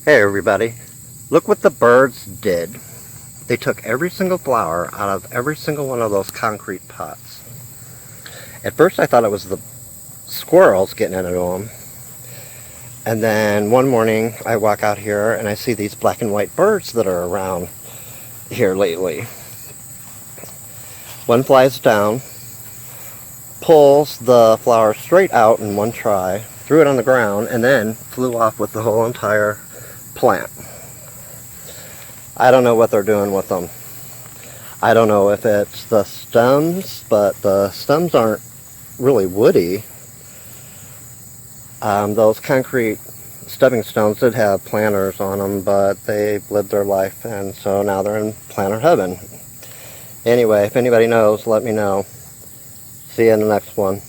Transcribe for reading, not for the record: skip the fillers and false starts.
Hey everybody, look what the birds did. They took every single flower out of every single one of those concrete pots. At first I thought it was the squirrels getting into them. And then one morning I walk out here and I see these black and white birds that are around here lately. One flies down, pulls the flower straight out in one try, threw it on the ground, and then flew off with the whole entire plant. I don't know what they're doing with them. I don't know if it's the stems, but the stems aren't really woody. Those concrete stepping stones did have planters on them, but they've lived their life, and so now they're in planter heaven. Anyway, if anybody knows, let me know. See you in the next one.